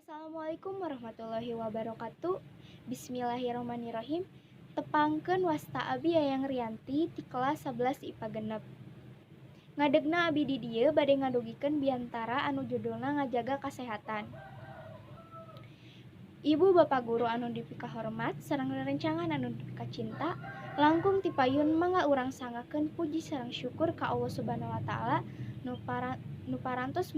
Assalamualaikum warahmatullahi wabarakatuh. Bismillahirrahmanirrahim. Tepangkeun wasta abi Yayang Rianti ti kelas 11 IPA genep. Ngadegna abi di dieu bade ngadugikeun biantara anu judulna ngajaga kasehatan. Ibu bapak guru anu dipika hormat sareng rerencangan anu dipika cinta, langkung ti payun mangga urang sangakeun puji sareng syukur ka Allah Subhanahu wa taala nu parantos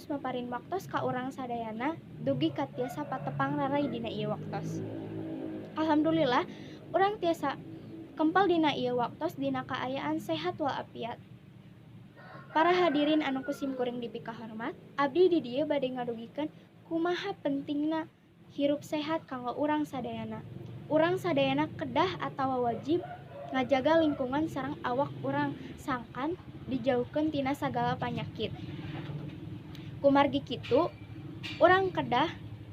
maparin waktos ka urang sadayana dugi ka tiasa patepang rarai dina ieu waktos. Alhamdulillah, urang tiasa kempal dina ieu waktos dina kaayaan sehat walafiat. Para hadirin anu kusim kuring dipika hormat, abdi di dieu bade ngadugikeun kumaha pentingna hirup sehat kanggo urang sadayana. Urang sadayana kedah atawa wajib ngajaga lingkungan sareng awak urang sangkan dijauhkeun tina sagala panyakit. Kumargi kitu, urang kedah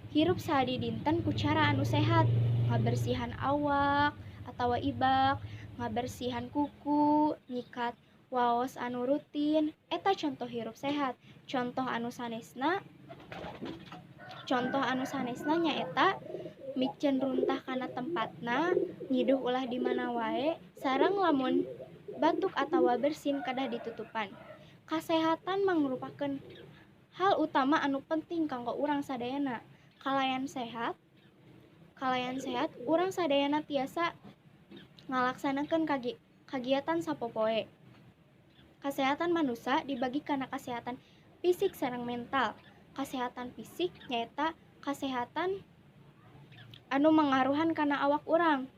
hirup sahadi dinten ku cara anu sehat, ngabersihan awak atawa ibak, ngabersihan kuku, nyikat waos anu rutin, eta contoh hirup sehat. Contoh anu sanesna nyaeta micen runtah kana tempatna, ngiduh ulah di mana wae, sareng lamun batuk atawa bersin kedah ditutupan. Kasehatan mangrupakeun hal utama anu penting kanggo urang sadayana. Kalayan sehat, urang sadayana tiasa ngalaksanakeun kagiatan sapopoe. Kasehatan manusa dibagi kana kasehatan fisik sareng mental. Kasehatan fisik nyaeta kasehatan anu mangaruhan kana awak urang,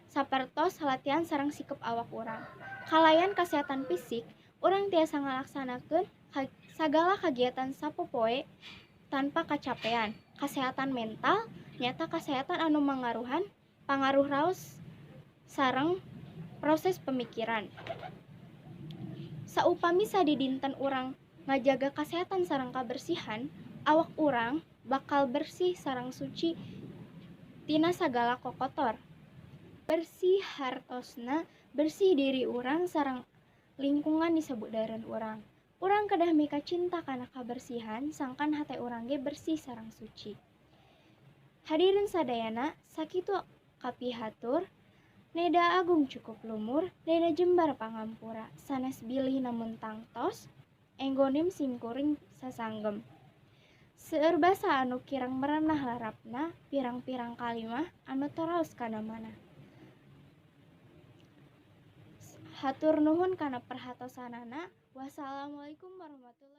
sapertos latihan sareng sikep awak urang. Kalayan kasehatan fisik, urang tiasa ngalaksanakeun sagala kagiatan sapopoe tanpa kacapean. Kasehatan mental nyaeta kasehatan anu pangaruh raos sareng proses pemikiran. Saupami sadi dinten urang ngajaga kasehatan sareng kabersihan, awak urang bakal bersih sareng suci tina sagala kokotor. Bersih hartosna, bersih diri urang sareng lingkungan di sabudeureun urang. Urang kedah mika cinta kana kabersihan sangkan hate urang ge bersih sareng suci. Hadirin sadayana, sakitu kapihatur, Neda agung cukup lumur, Neda jembar pangampura, sanes bilih namun tangtos, enggonim simkuring sasanggem. Seueur basa anu kirang merenah larapna, pirang-pirang kalimah anu taraos kana mana. Hatur nuhun kana perhatosanana. Wassalamualaikum warahmatullahi wabarakatuh.